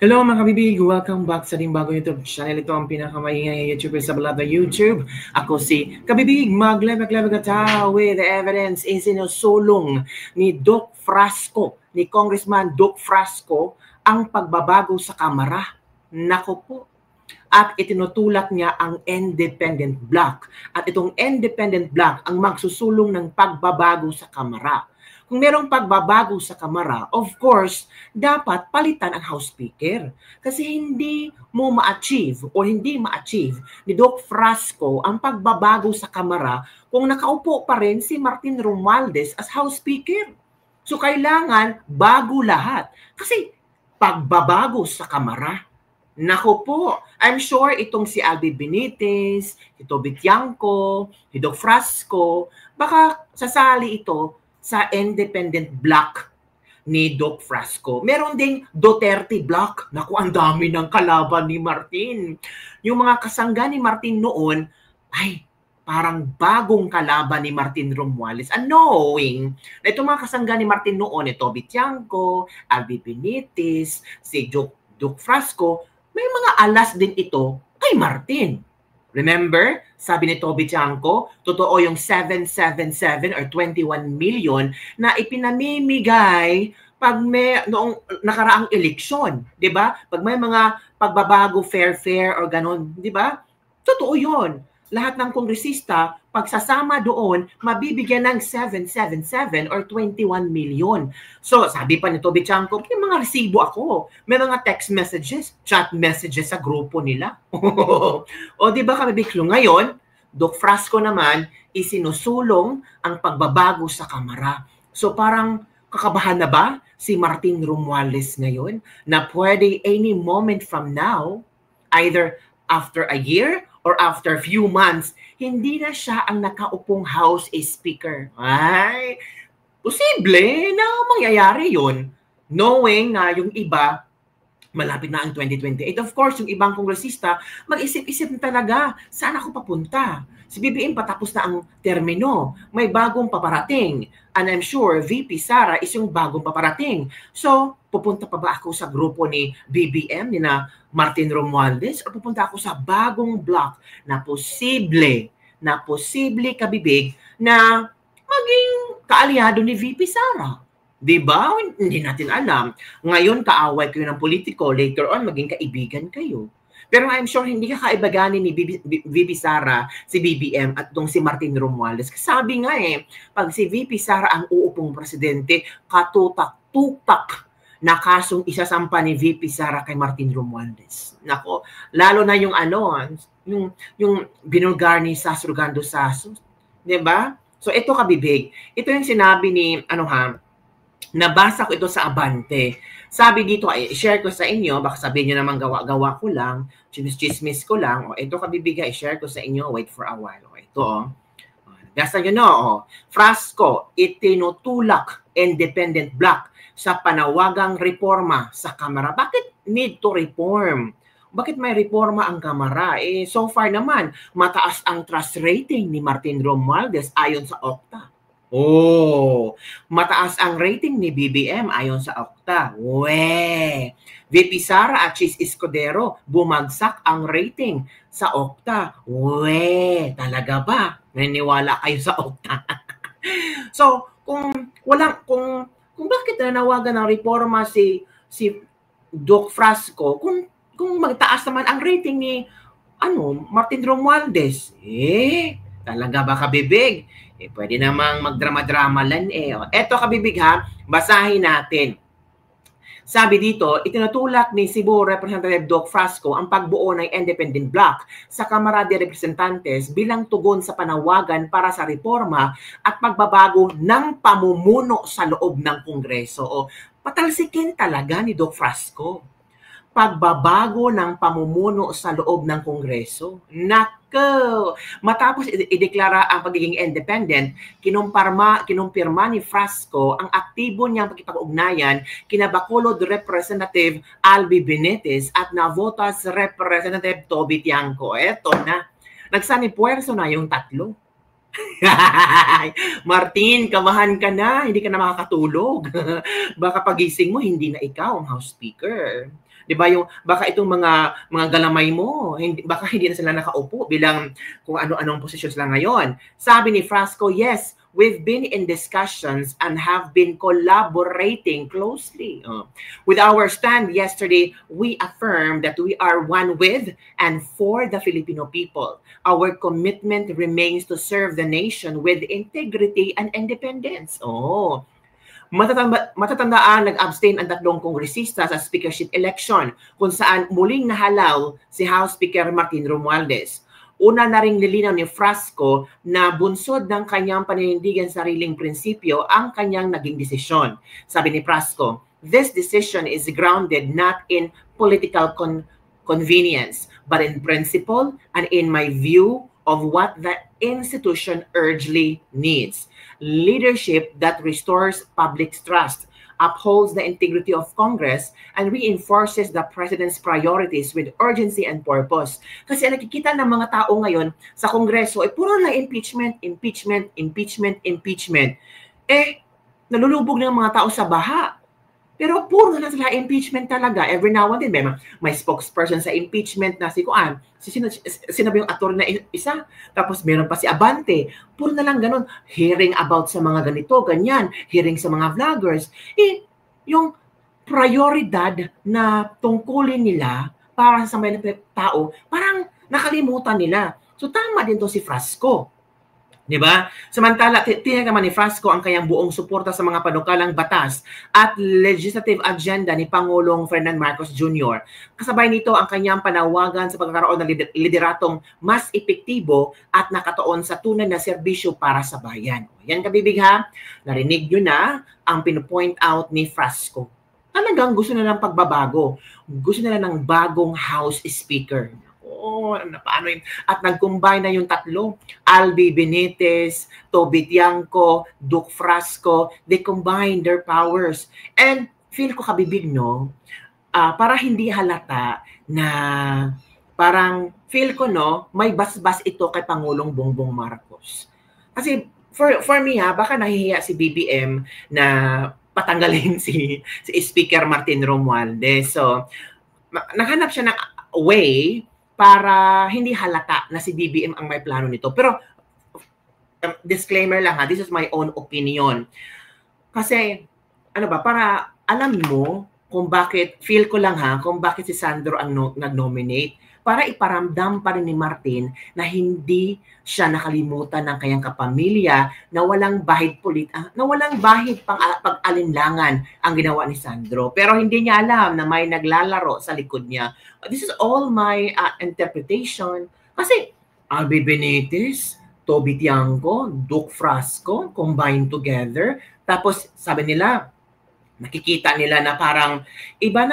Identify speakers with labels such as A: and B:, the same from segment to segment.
A: Hello mga kabibig! Welcome back sa ating bagong YouTube channel. Ito ang pinakamaingay YouTuber sa balada YouTube. Ako si Kabibig, maglebag-lebag ka with evidence isinusulong ni Doc Frasco, ni Congressman Doc Frasco, ang pagbabago sa Kamara. Nako po. At itinutulak niya ang independent block. At itong independent block ang magsusulong ng pagbabago sa Kamara. Kung merong pagbabago sa Kamara, of course, dapat palitan ang House Speaker. Kasi hindi mo ma-achieve o hindi ma-achieve ni Doc Frasco ang pagbabago sa Kamara kung nakaupo pa rin si Martin Romualdez as House Speaker. So kailangan bago lahat. Kasi pagbabago sa Kamara, nako po, I'm sure itong si Albi Benitez, si Toby Tiangco, si Doc Frasco, baka sasali ito sa independent block ni Doc Frasco. Meron ding Duterte block. Naku, ang dami ng kalaban ni Martin. Yung mga kasangga ni Martin noon, ay, parang bagong kalaban ni Martin Romualdez. Knowing na itong mga kasangga ni Martin noon, ni Toby Tiangco, Albi Benitez, si Doc Frasco, may mga alas din ito kay Martin. Remember, sabi ni Toby Tiangco, totoo yung 777 or 21 million na ipinamimigay pag may noong nakaraang eleksyon, 'di ba? Pag may mga pagbabago fair or ganun, 'di ba? Totoo 'yon. Lahat ng kongresista, pagsasama doon, mabibigyan ng 777 or 21 million. So, sabi pa ni Toby Tiangco, may mga resibo ako. May mga text messages, chat messages sa grupo nila. O, di ba kami biglo? Ngayon, Doc Frasco naman, isinusulong ang pagbabago sa Kamara. So, parang kakabahan na ba si Martin Romualdez ngayon na pwede any moment from now, either after a year or after few months, hindi na siya ang nakaupong House Speaker. Ay, posible na mangyayari yun. Knowing na yung iba, malapit na ang 2028. Of course, yung ibang kongresista, mag-isip-isip na talaga, saan ako papunta? Si BBM patapos na ang termino. May bagong paparating. And I'm sure VP Sara is yung bagong paparating. So, pupunta pa ba ako sa grupo ni BBM, ni na Martin Romualdez, o pupunta ako sa bagong block na posible kabibig na maging kaalyado ni VP Sara? Diba? Hindi natin alam. Ngayon, kaaway kayo ng politiko. Later on, maging kaibigan kayo. Pero I'm sure hindi ka kaibaganin ni VP Sara, si BBM, at itong si Martin Romualdez. Sabi nga pag si VP Sara ang uupong presidente, katutak-tutak na kasong isasampa ni VP Sara kay Martin Romualdez. Nako, lalo na yung yung binulgar ni Sasrugando Sasso. Diba? So ito kabibig. Ito yung sinabi ni, nabasa ko ito sa Abante. Sabi dito, i-share ko sa inyo, baka sabihin nyo naman gawa-gawa ko lang, chismis ko lang, o ito kabibigay, i-share ko sa inyo, wait for a while. O ito, basta nyo Frasco, itinutulak independent block sa panawagang reforma sa Kamara. Bakit need to reform? Bakit may reforma ang Kamara? So far naman, mataas ang trust rating ni Martin Romualdez ayon sa Okta. Mataas ang rating ni BBM ayon sa Okta. VP Sara at Chis Escudero, bumagsak ang rating sa Okta. Talaga ba? Naniniwala kayo sa Okta? So, kung bakit nanawagan ng reforma si Doc Frasco, kung magtaas naman ang rating ni Martin Romualdez, talaga ba kabibig? Pwede namang magdrama-drama lang Eto kabibig basahin natin. Sabi dito, itinutulak ni Cebu Representative Doc Frasco ang pagbuo ng independent block sa Kamara de Representantes bilang tugon sa panawagan para sa reforma at pagbabago ng pamumuno sa loob ng Kongreso. Patalsikin talaga ni Doc Frasco. Pagbabago ng pamumuno sa loob ng Kongreso. Nako! Matapos ideklara ang pagiging independent, kinumpirma ni Frasco ang aktibo niyang pakipag-ugnayan kina Bacolod Representative Albi Benitez at Navotas Representative Toby Tiangco. Eto na. Nagsanipuwerso na yung tatlo. Martin, kamahan ka na. Hindi ka na makakatulog. Baka pagising mo, hindi na ikaw ang House Speaker. 'Di ba yung baka itong mga galamay mo, baka hindi na sila nakaupo bilang kung ano-anong posisyon sila ngayon. Sabi ni Frasco, yes, we've been in discussions and have been collaborating closely. With our stand yesterday, we affirmed that we are one with and for the Filipino people. Our commitment remains to serve the nation with integrity and independence. Matatandaan, nag-abstain ang 3 kongresista sa speakership election kung saan muling nahalaw si House Speaker Martin Romualdez. Una na ring nilinaw ni Frasco na bunsod ng kanyang paninindigan sa sariling prinsipyo ang kanyang naging desisyon. Sabi ni Frasco, this decision is grounded not in political convenience, but in principle and in my view of what the institution urgently needs. Leadership that restores public trust, upholds the integrity of Congress, and reinforces the President's priorities with urgency and purpose. Kasi nakikita ng mga tao ngayon sa Kongreso, puro na impeachment, impeachment, impeachment, impeachment. Nalulubog ng mga tao sa baha. Pero puro na sila impeachment talaga. Every now and then, may spokesperson sa impeachment na si Kuan. Sinabi yung attorney na isa. Tapos meron pa si Abante. Puro na lang ganun. Hearing about sa mga ganito, ganyan. Hearing sa mga vloggers. Yung prioridad na tungkulin nila para sa mga tao, parang nakalimutan nila. So tama din to si Frasco. Diba? Samantala, tinagaman ni Frasco ang kanyang buong suporta sa mga panukalang batas at legislative agenda ni Pangulong Ferdinand Marcos Jr. Kasabay nito ang kanyang panawagan sa pagkakaroon ng lideratong mas epektibo at nakatuon sa tunay na serbisyo para sa bayan. Yan kabibig ha, narinig nyo na ang pinupoint out ni Frasco. Talagang gusto nila ng pagbabago. Gusto nila ng bagong House Speaker. Paano yun? At nag-combine na yung 3, Albi Benitez, Toby Tiangco, Duke Frasco, they combine their powers. And feel ko kabibig, no? Para hindi halata na parang feel ko, no, may basbas ito kay Pangulong Bongbong Marcos. Kasi for me, baka nahihiya si BBM na patanggalin si Speaker Martin Romualdez. So, naghanap siya ng way para hindi halata na si BBM ang may plano nito. Pero, disclaimer lang ha, this is my own opinion. Kasi, para alam mo kung bakit, feel ko lang ha, kung bakit si Sandro ang nag-nominate, para iparamdam pa rin ni Martin na hindi siya nakalimutan ng kanyang kapamilya, na walang bahid pag-alinlangan ang ginawa ni Sandro. Pero hindi niya alam na may naglalaro sa likod niya. This is all my interpretation. Kasi Albi Benitez, Toby Tiangco, Duke Frasco, combined together. Tapos sabi nila, nakikita nila na parang iba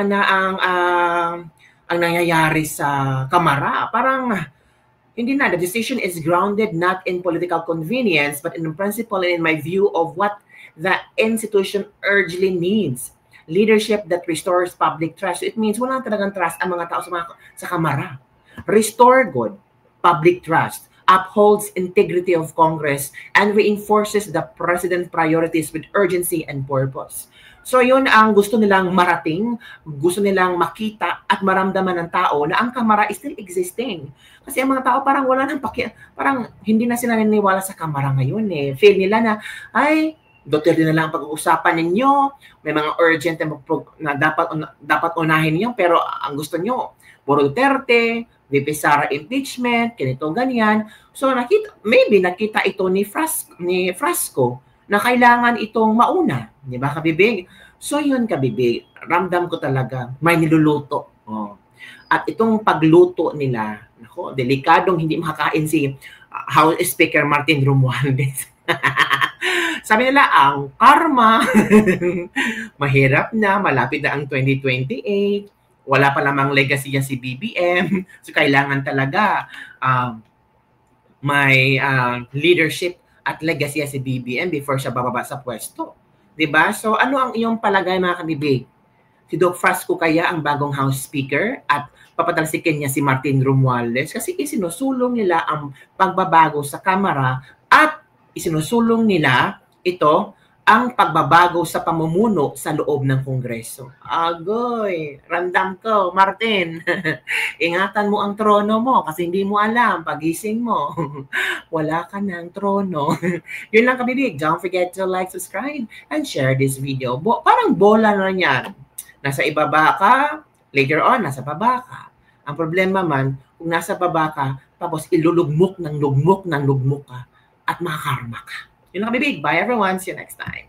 A: na ang nangyayari sa Kamara. Parang hindi na. The decision is grounded not in political convenience but in principle and in my view of what the institution urgently needs. Leadership that restores public trust. It means wala talagang trust ang mga tao sa Kamara. Restore good public trust, upholds integrity of Congress, and reinforces the President's priorities with urgency and purpose. So yun ang gusto nilang marating, gusto nilang makita at maramdaman ng tao na ang Kamara is still existing. Kasi ang mga tao parang wala nang parang hindi na sila naniniwala sa Kamara ngayon eh. Feel nila na, ay, Duterte na lang ang pag-uusapan ninyo, may mga urgent na dapat unahin niyo, pero ang gusto nyo, puro Duterte, VP Sara impeachment, ganito, ganyan. So maybe nakita ito ni Frasco na kailangan itong mauna. Di ba, kabibig? So yun, kabibig. Ramdam ko talaga, may niluluto. At itong pagluto nila, delikadong hindi makakain si House Speaker Martin Romualdez. Sabi nila, ang karma, mahirap na, malapit na ang 2028, wala pa lamang legacy niya si BBM, so kailangan talaga may leadership at legacy si BBM before siya bababa sa pwesto. Diba? So ano ang iyong palagay, mga kabibig? Si Doc Frasco kaya ang bagong House Speaker at papatalsikin niya si Martin Romualdez kasi isinusulong nila ang pagbabago sa Kamara at isinusulong nila ito ang pagbabago sa pamumuno sa loob ng Kongreso. Agoy, ramdam ko, Martin. Ingatan mo ang trono mo kasi hindi mo alam, pagising mo, wala ka ng trono. Yun lang kabibig. Don't forget to like, subscribe, and share this video. Parang bola na yan. Nasa ibaba ka, later on, nasa baba ka. Ang problema man, kung nasa baba ka, tapos ilulugmok ng lugmok ka, at makakarma ka. Yun lang kabibig. Bye everyone. See you next time.